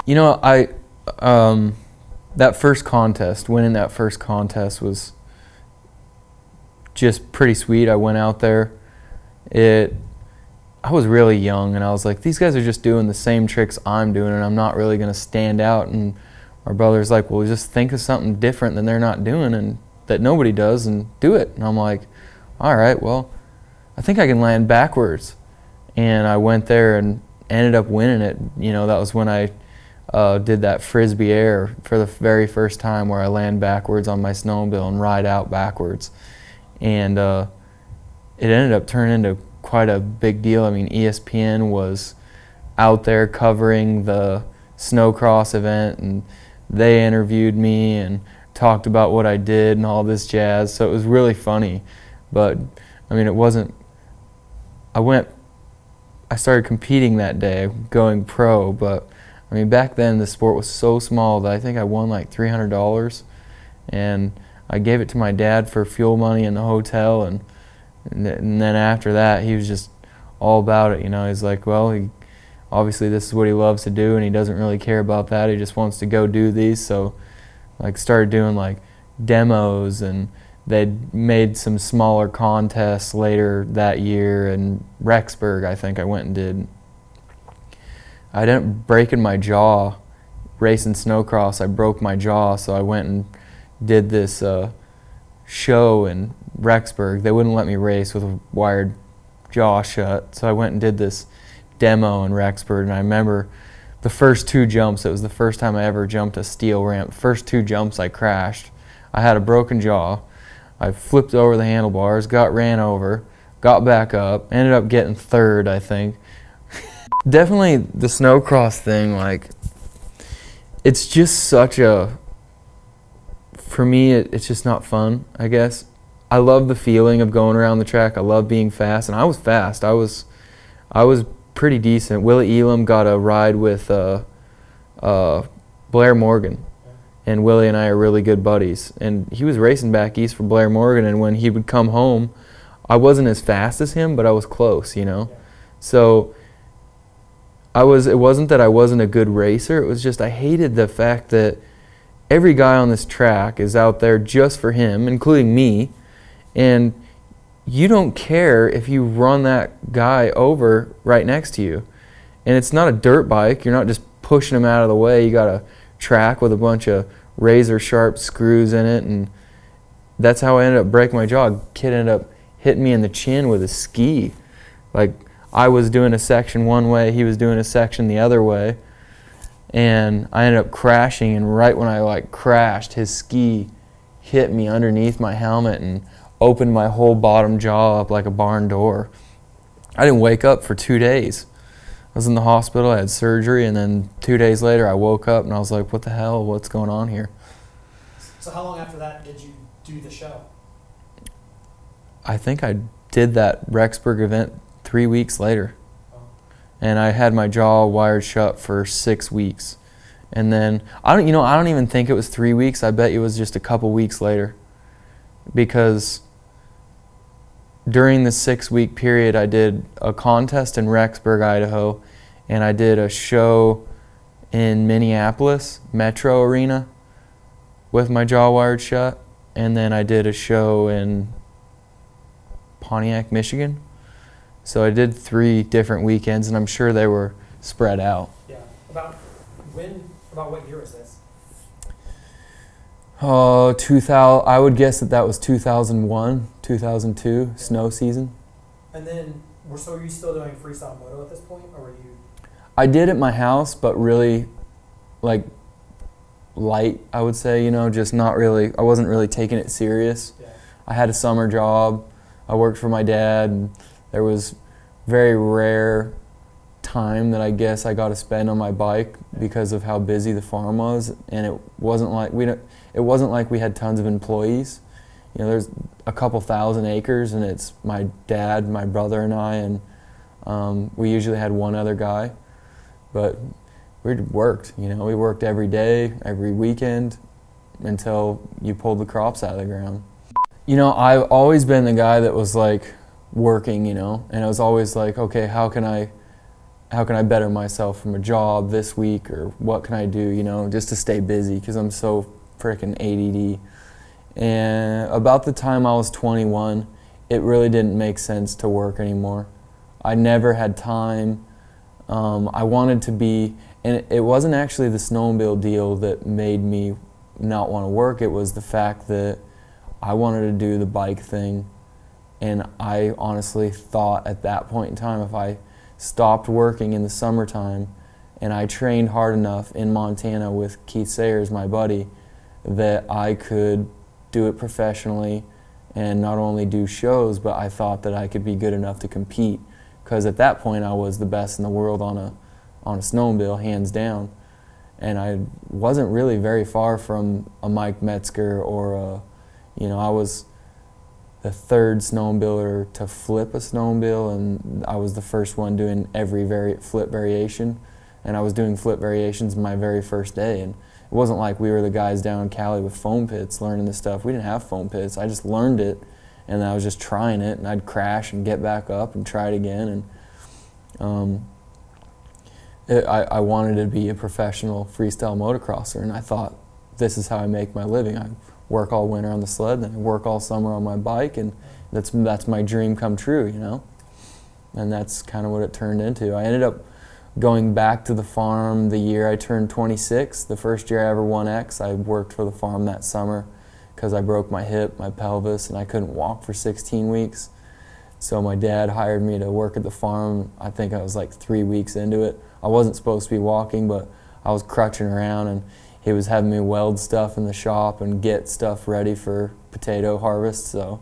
You know, that first contest, winning that first contest was just pretty sweet. I went out there. I was really young, and I was like, these guys are just doing the same tricks I'm doing, and I'm not really going to stand out. And our brother's like, well, just think of something different than they're not doing and that nobody does and do it. And I'm like, all right, well, I think I can land backwards. And I went there and ended up winning it. You know, that was when I did that Frisbee air for the very first time, where I land backwards on my snowmobile and ride out backwards. And it ended up turning into quite a big deal. I mean, ESPN was out there covering the snowcross event, and they interviewed me and talked about what I did and all this jazz. So it was really funny. But I mean, it wasn't, I started competing that day, going pro, but I mean, back then the sport was so small that I think I won like $300, and I gave it to my dad for fuel money in the hotel, and then after that he was just all about it. You know, he's like, well, obviously this is what he loves to do, and he doesn't really care about that. He just wants to go do these. So like started doing like demos, and they'd made some smaller contests later that year. In Rexburg, I think I went and did. I ended up breaking my jaw racing snowcross. I broke my jaw, so I went and did this show in Rexburg. They wouldn't let me race with a wired jaw shut, so I went and did this demo in Rexburg. And I remember the first two jumps, it was the first time I ever jumped a steel ramp. First two jumps I crashed. I had a broken jaw. I flipped over the handlebars, got ran over, got back up, ended up getting third, I think. Definitely the snowcross thing, like, it's just such a, for me, it's just not fun, I guess. I love the feeling of going around the track. I love being fast, and I was fast. I was pretty decent. Willie Elam got a ride with Blair Morgan, and Willie and I are really good buddies. And he was racing back east for Blair Morgan, and when he would come home, I wasn't as fast as him, but I was close, you know. So it wasn't that I wasn't a good racer, it was just I hated the fact that every guy on this track is out there just for him, including me, and you don't care if you run that guy over right next to you. And it's not a dirt bike, you're not just pushing him out of the way, you got a track with a bunch of razor sharp screws in it, and that's how I ended up breaking my jaw. Kid ended up hitting me in the chin with a ski. Like, I was doing a section one way, he was doing a section the other way, and I ended up crashing, and right when I like crashed, his ski hit me underneath my helmet and opened my whole bottom jaw up like a barn door. I didn't wake up for 2 days. I was in the hospital, I had surgery, and then 2 days later I woke up and I was like, what the hell, what's going on here? So how long after that did you do the show? I think I did that Rexburg event 3 weeks later. Oh. And I had my jaw wired shut for 6 weeks. And then, I don't even think it was 3 weeks, I bet it was just a couple weeks later. Because during the 6 week period, I did a contest in Rexburg, Idaho, and I did a show in Minneapolis, Metro Arena, with my jaw wired shut, and then I did a show in Pontiac, Michigan. So I did 3 different weekends, and I'm sure they were spread out. Yeah. About what year was this? 2000. I would guess that was 2001, 2002, snow season. And then, so were you still doing freestyle moto at this point, or were you? I did at my house, but really, like, light, I would say, you know, just not really, I wasn't really taking it serious. Yeah. I had a summer job, I worked for my dad, and there was very rare time that I guess I got to spend on my bike because of how busy the farm was, and it wasn't like we had tons of employees. You know, there's a couple thousand acres, and it's my dad, my brother, and I, and we usually had one other guy, but we worked. You know, we worked every day, every weekend, until you pulled the crops out of the ground. You know, I've always been the guy that was like working, you know, and I was always like, okay, how can I how can I better myself from a job this week, or what can I do, you know, just to stay busy, because I'm so freaking ADD. And about the time I was 21, it really didn't make sense to work anymore. I never had time. I wanted to be, and it wasn't actually the snowmobile deal that made me not want to work. It was the fact that I wanted to do the bike thing, and I honestly thought at that point in time, if I stopped working in the summertime and I trained hard enough in Montana with Keith Sayers, my buddy, that I could do it professionally and not only do shows, but I thought that I could be good enough to compete, because at that point I was the best in the world on a snowmobile, hands down. And I wasn't really very far from a Mike Metzger or a, you know, I was the third snowmobiler to flip a snowmobile, and I was the first one doing every flip variation, and I was doing flip variations my very first day. And it wasn't like we were the guys down in Cali with foam pits learning this stuff. We didn't have foam pits. I just learned it, and I was just trying it, and I'd crash and get back up and try it again. And I wanted to be a professional freestyle motocrosser, and I thought, this is how I make my living. I work all winter on the sled, then I work all summer on my bike, and that's my dream come true, you know? And that's kind of what it turned into. I ended up going back to the farm the year I turned 26. The first year I ever won X, I worked for the farm that summer because I broke my hip, my pelvis, and I couldn't walk for 16 weeks. So my dad hired me to work at the farm. I think I was like 3 weeks into it. I wasn't supposed to be walking, but I was crutching around, and he was having me weld stuff in the shop and get stuff ready for potato harvest. So